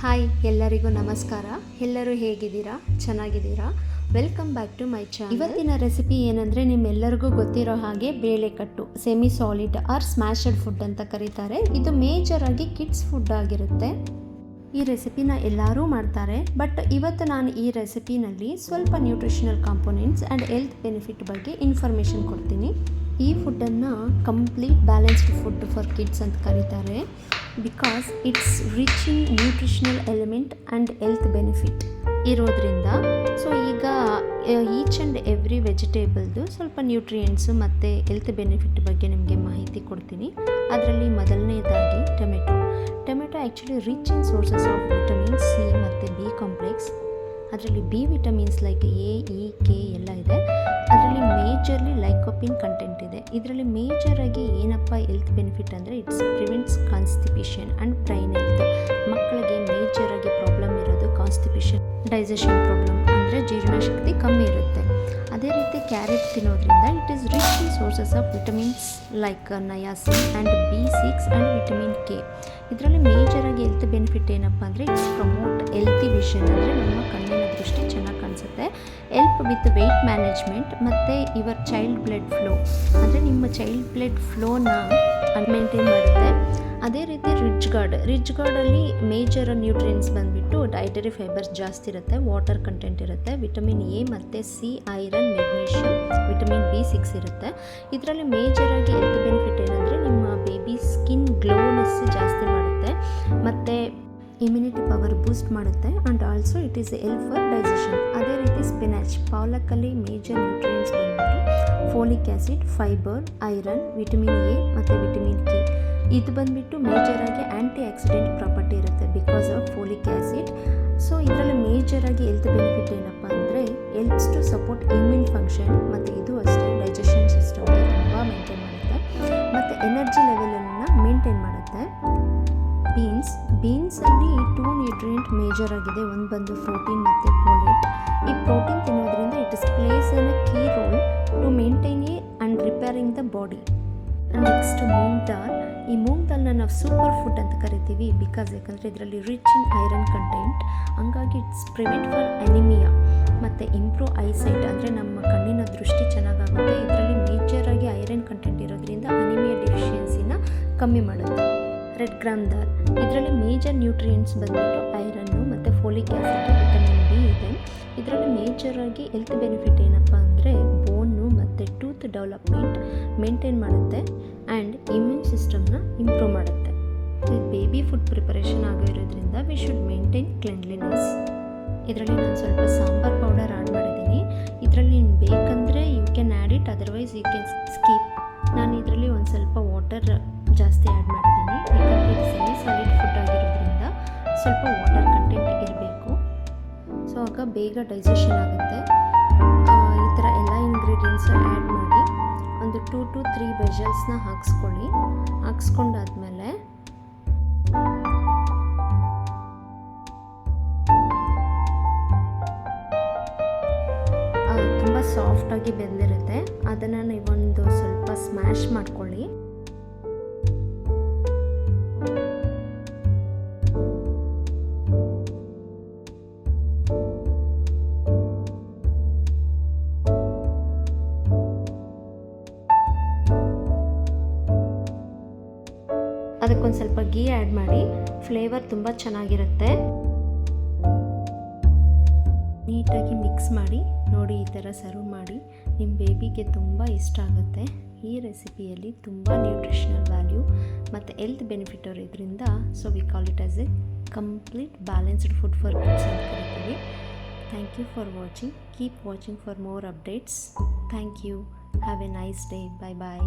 Hi, ಎಲ್ಲರಿಗೂ ನಮಸ್ಕಾರ. ಎಲ್ಲರೂ ಹೇಗಿದ್ದೀರಾ? ಚೆನ್ನಾಗಿದ್ದೀರಾ? Welcome back to my channel. ಇವತ್ತಿನ ರೆಸಿಪಿ ಏನಂದರೆ, ನಿಮ್ಮೆಲ್ಲರಿಗೂ ಗೊತ್ತಿರೋ ಹಾಗೆ ಬೇಳೆಕಟ್ಟು, semi solid or smashed food ಅಂತ ಕರೀತಾರೆ. ಇದು ಮೇಜರ್ ಆಗಿ ಕಿಡ್ಸ್ ಫುಡ್ ಆಗಿರುತ್ತೆ. ಈ ರೆಸಿಪಿನ ಎಲ್ಲರೂ ಮಾಡ್ತಾರೆ, ಬಟ್ ಇವತ್ತು ನಾನು ಈ ರೆಸಿಪಿನಲ್ಲಿ ಸ್ವಲ್ಪ nutritional components and health benefit ಬಗ್ಗೆ ಇನ್ಫಾರ್ಮೇಷನ್ ಕೊಡ್ತೀನಿ. ಈ ಫುಡ್ಡನ್ನು complete balanced food for kids ಅಂತ ಕರೀತಾರೆ, because it's rich in nutritional element and health benefit ಇರೋದ್ರಿಂದ. ಸೊ ಈಗ ಈಚ್ ಆ್ಯಂಡ್ ಎವ್ರಿ ವೆಜಿಟೇಬಲ್ದು ಸ್ವಲ್ಪ ನ್ಯೂಟ್ರಿಯೆಂಟ್ಸು ಮತ್ತು ಹೆಲ್ತ್ ಬೆನಿಫಿಟ್ ಬಗ್ಗೆ ನಿಮಗೆ ಮಾಹಿತಿ ಕೊಡ್ತೀನಿ. ಅದರಲ್ಲಿ ಮೊದಲನೇದಾಗಿ tomato actually rich in sources of vitamin C ಮತ್ತು ಬಿ ಕಾಂಪ್ಲೆಕ್ಸ್. ಅದರಲ್ಲಿ B vitamins like A, E, K ಎಲ್ಲ ಇದೆ. ಅದರಲ್ಲಿ ಮೇಜರ್ಲಿ ಲೈಕೋಪಿನ್ ಕಂಟೆಂಟ್ ಇದೆ. ಇದರಲ್ಲಿ ಮೇಜರಾಗಿ ಏನಪ್ಪ ಹೆಲ್ತ್ ಬೆನಿಫಿಟ್ ಅಂದರೆ, it's prevents constipation and brain health. ಮಕ್ಕಳಿಗೆ ಮೇಜರಾಗಿ ಪ್ರಾಬ್ಲಮ್ ಇರೋದು ಕಾನ್ಸ್ಟಿಪೇಷನ್, ಡೈಜೆಷನ್ ಪ್ರಾಬ್ಲಮ್, ಅಂದರೆ ಜೀರ್ಣಶಕ್ತಿ ಕಮ್ಮಿ ಇರುತ್ತೆ. ಅದೇ ರೀತಿ ಕ್ಯಾರೆಟ್ ತಿನ್ನೋದ್ರಿಂದ it is rich in sources of vitamins like ನಯಾಸಿನ್ and B6 and vitamin K. ಇದರಲ್ಲಿ ಮೇಜರಾಗಿ ಹೆಲ್ತ್ ಬೆನಿಫಿಟ್ ಏನಪ್ಪ ಅಂದರೆ, ಇಟ್ಸ್ ಪ್ರಮೋಟ್ ಹೆಲ್ತಿ ವಿಷನ್, ಅಂದರೆ ನಮ್ಮ ಕಣ್ಣಿನ ದೃಷ್ಟಿ ಚೆನ್ನಾಗಿ ಕಾಣಿಸುತ್ತೆ. ಹೆಲ್ಪ್ ವಿತ್ ವೆಯ್ಟ್ ಮ್ಯಾನೇಜ್ಮೆಂಟ್ ಮತ್ತು ಯುವರ್ ಚೈಲ್ಡ್ ಬ್ಲಡ್ ಫ್ಲೋ, ಅಂದರೆ ನಿಮ್ಮ ಚೈಲ್ಡ್ ಬ್ಲಡ್ ಫ್ಲೋನ ಮೇಂಟೈನ್ ಮಾಡುತ್ತೆ. ಅದೇ ರೀತಿ ರಿಚ್ ಗಾರ್ಡಲ್ಲಿ ಮೇಜರ್ ನ್ಯೂಟ್ರಿಯೆಂಟ್ಸ್ ಬಂದುಬಿಟ್ಟು ಡೈಟರಿ ಫೈಬರ್ಸ್ ಜಾಸ್ತಿ ಇರುತ್ತೆ, ವಾಟರ್ ಕಂಟೆಂಟ್ ಇರುತ್ತೆ, ವಿಟಮಿನ್ ಎ ಮತ್ತು C, iron, magnesium, vitamin B6 ಇರುತ್ತೆ. ಇದರಲ್ಲಿ ಮೇಜರಾಗಿ ಹೆಲ್ತ್ ಬೆನಿಫಿಟ್ ಏನಂದರೆ, ನಿಮ್ಮ ಬೇಬಿ ಸ್ಕಿನ್ ಗ್ಲೋನೆಸ್ ಜಾಸ್ತಿ ಮಾಡುತ್ತೆ ಮತ್ತು ಇಮ್ಯುನಿಟಿ ಪವರ್ ಬೂಸ್ಟ್ ಮಾಡುತ್ತೆ. And also it is help for digestion. ಅದೇ ರೀತಿ ಸ್ಪಿನಾಚ್, ಪಾಲಕಲ್ಲಿ ಮೇಜರ್ ನ್ಯೂಟ್ರಿಯೆಂಟ್ಸ್ ಬಂದುಬಿಟ್ಟು folic acid, fiber, iron, vitamin A ಮತ್ತು ವಿಟಮಿನ್ ಕೆ. ಇದು ಬಂದುಬಿಟ್ಟು ಮೇಜರಾಗಿ ಆ್ಯಂಟಿ ಆಕ್ಸಿಡೆಂಟ್ ಪ್ರಾಪರ್ಟಿ ಇರುತ್ತೆ because of folic acid. So ಇದರಲ್ಲಿ ಮೇಜರಾಗಿ ಹೆಲ್ತ್ ಬೆನಿಫಿಟ್ ಏನಪ್ಪ ಅಂದರೆ, helps to support immune function, ಮತ್ತು ಇದು ಅಷ್ಟೇ ಡೈಜೆಷನ್ ಸಿಸ್ಟಮ್ಗೆ ತುಂಬ ಮೇಂಟೈನ್ ಮಾಡುತ್ತೆ ಮತ್ತು ಎನರ್ಜಿ ಲೆವೆಲನ್ನು ಮೇಂಟೈನ್ ಮಾಡುತ್ತೆ. ಬೀನ್ಸಲ್ಲಿ 2 ನ್ಯೂಟ್ರಿಯೆಂಟ್ ಮೇಜರ್ ಆಗಿದೆ. ಒಂದು ಬಂದು ಪ್ರೋಟೀನ್ ಮತ್ತು ಫೋಲೇಟ್. ಈ ಪ್ರೋಟೀನ್ ತಿನ್ನೋದ್ರಿಂದ it is plays an a key role to maintain and repairing the body. Next moong dal. ಈ ಮೂಂಗ್ ದಾಲ್ನ ನಾವು ಸೂಪರ್ ಫುಡ್ ಅಂತ ಕರಿತೀವಿ, ಯಾಕಂದರೆ ಇದರಲ್ಲಿ ರಿಚ್ ಇನ್ ಐರನ್ ಕಂಟೆಂಟ್. ಹಂಗಾಗಿ ಇಟ್ಸ್ ಪ್ರಿವೆಂಟ್ ಫಾರ್ ಅನಿಮಿಯಾ ಮತ್ತು ಇಂಪ್ರೂವ್ ಐಸೈಟ್, ಅಂದರೆ ನಮ್ಮ ಕಣ್ಣಿನ ದೃಷ್ಟಿ ಚೆನ್ನಾಗಾಗುತ್ತೆ. ಇದರಲ್ಲಿ ಮೇಜರಾಗಿ ಐರನ್ ಕಂಟೆಂಟ್ ಇರೋದ್ರಿಂದ ಅನಿಮಿಯಾ ಡೆಫಿಷಿಯನ್ಸಿನ ಕಮ್ಮಿ ಮಾಡುತ್ತೆ. ರೆಡ್ ಗ್ರಾಮ್ ದಾಲ್, ಇದರಲ್ಲಿ ಮೇಜರ್ ನ್ಯೂಟ್ರಿಯೆಂಟ್ಸ್ ಬಂದುಬಿಟ್ಟು ಐರನ್ನು ಮತ್ತು ಫೋಲಿಕ್ ಆ್ಯಸಿಡ್, ವಿಟಮಿನ್ ಬಿ ಇದೆ. ಇದರಲ್ಲಿ ಮೇಜರಾಗಿ ಹೆಲ್ತ್ ಬೆನಿಫಿಟ್ ಏನಪ್ಪ ಅಂದರೆ, ಬೋನು ಮತ್ತು ಟೂತ್ ಡೆವಲಪ್ಮೆಂಟ್ ಮೇಂಟೈನ್ ಮಾಡುತ್ತೆ ಆ್ಯಂಡ್ ಇಮ್ಯೂನ್ ಸಿಸ್ಟಮ್ನ ಇಂಪ್ರೂವ್ ಮಾಡುತ್ತೆ. ಬೇಬಿ ಫುಡ್ ಪ್ರಿಪರೇಷನ್ ಆಗಿರೋದ್ರಿಂದ ವಿ ಶುಡ್ ಮೇಂಟೈನ್ ಕ್ಲೆನ್ಲಿನೆಸ್. ಇದರಲ್ಲಿ ನಾನು ಸ್ವಲ್ಪ ಸಾಂಬಾರ್ ಪೌಡರ್ ಆ್ಯಡ್ ಮಾಡಿದ್ದೀನಿ. ಇದರಲ್ಲಿ ನಿಮ್ಗೆ ಬೇಕಂದರೆ you can add it, otherwise you can skip. ನಾನು ಇದರಲ್ಲಿ ಒಂದು ಸ್ವಲ್ಪ ವಾಟರ್ ಜಾಸ್ತಿ ಆ್ಯಡ್ ಮಾಡಿದ್ದೀನಿ, ಯಾಕಂದರೆ ಇದು ಸೆಮಿ ಸಾಲಿಡ್ ಫುಡ್ ಆಗಿರೋದ್ರಿಂದ ಸ್ವಲ್ಪ ವಾಟರ್ ಕಂಟೆಂಟ್ ಇರಬೇಕು. ಸೊ ಆಗ ಬೇಗ ಡೈಜೆಷನ್ ಆಗುತ್ತೆ. ಈ ಥರ ಎಲ್ಲ ಇಂಗ್ರೀಡಿಯೆಂಟ್ಸ್ ಆ್ಯಡ್ ಮಾಡಿ ಒಂದು 2 to 3 ವೆಜಲ್ಸ್ನ ಹಾಕ್ಸ್ಕೊಂಡಾದ್ಮೇಲೆ ತುಂಬ ಸಾಫ್ಟಾಗಿ ಬೆಂದಿರುತ್ತೆ. ಅದನ್ನು ನೀವೊಂದು ಸ್ವಲ್ಪ ಸ್ಮ್ಯಾಶ್ ಮಾಡ್ಕೊಳ್ಳಿ. ಅದಕ್ಕೊಂದು ಸ್ವಲ್ಪ ಗೀ ಆ್ಯಡ್ ಮಾಡಿ, ಫ್ಲೇವರ್ ತುಂಬ ಚೆನ್ನಾಗಿರುತ್ತೆ. ನೀಟಾಗಿ ಮಿಕ್ಸ್ ಮಾಡಿ ನೋಡಿ, ಈ ಥರ ಸರ್ವ್ ಮಾಡಿ. ನಿಮ್ಮ ಬೇಬಿಗೆ ತುಂಬ ಇಷ್ಟ ಆಗುತ್ತೆ. ಈ ರೆಸಿಪಿಯಲ್ಲಿ ತುಂಬ ನ್ಯೂಟ್ರಿಷನಲ್ ವ್ಯಾಲ್ಯೂ ಮತ್ತು ಹೆಲ್ತ್ ಬೆನಿಫಿಟ್ ಇರೋದ್ರಿಂದ, so we call it as a complete balanced food for kids ಅಂತ ಕರಿತೀವಿ. Thank you for watching. Keep watching for more updates. Thank you. Have a nice day. Bye bye.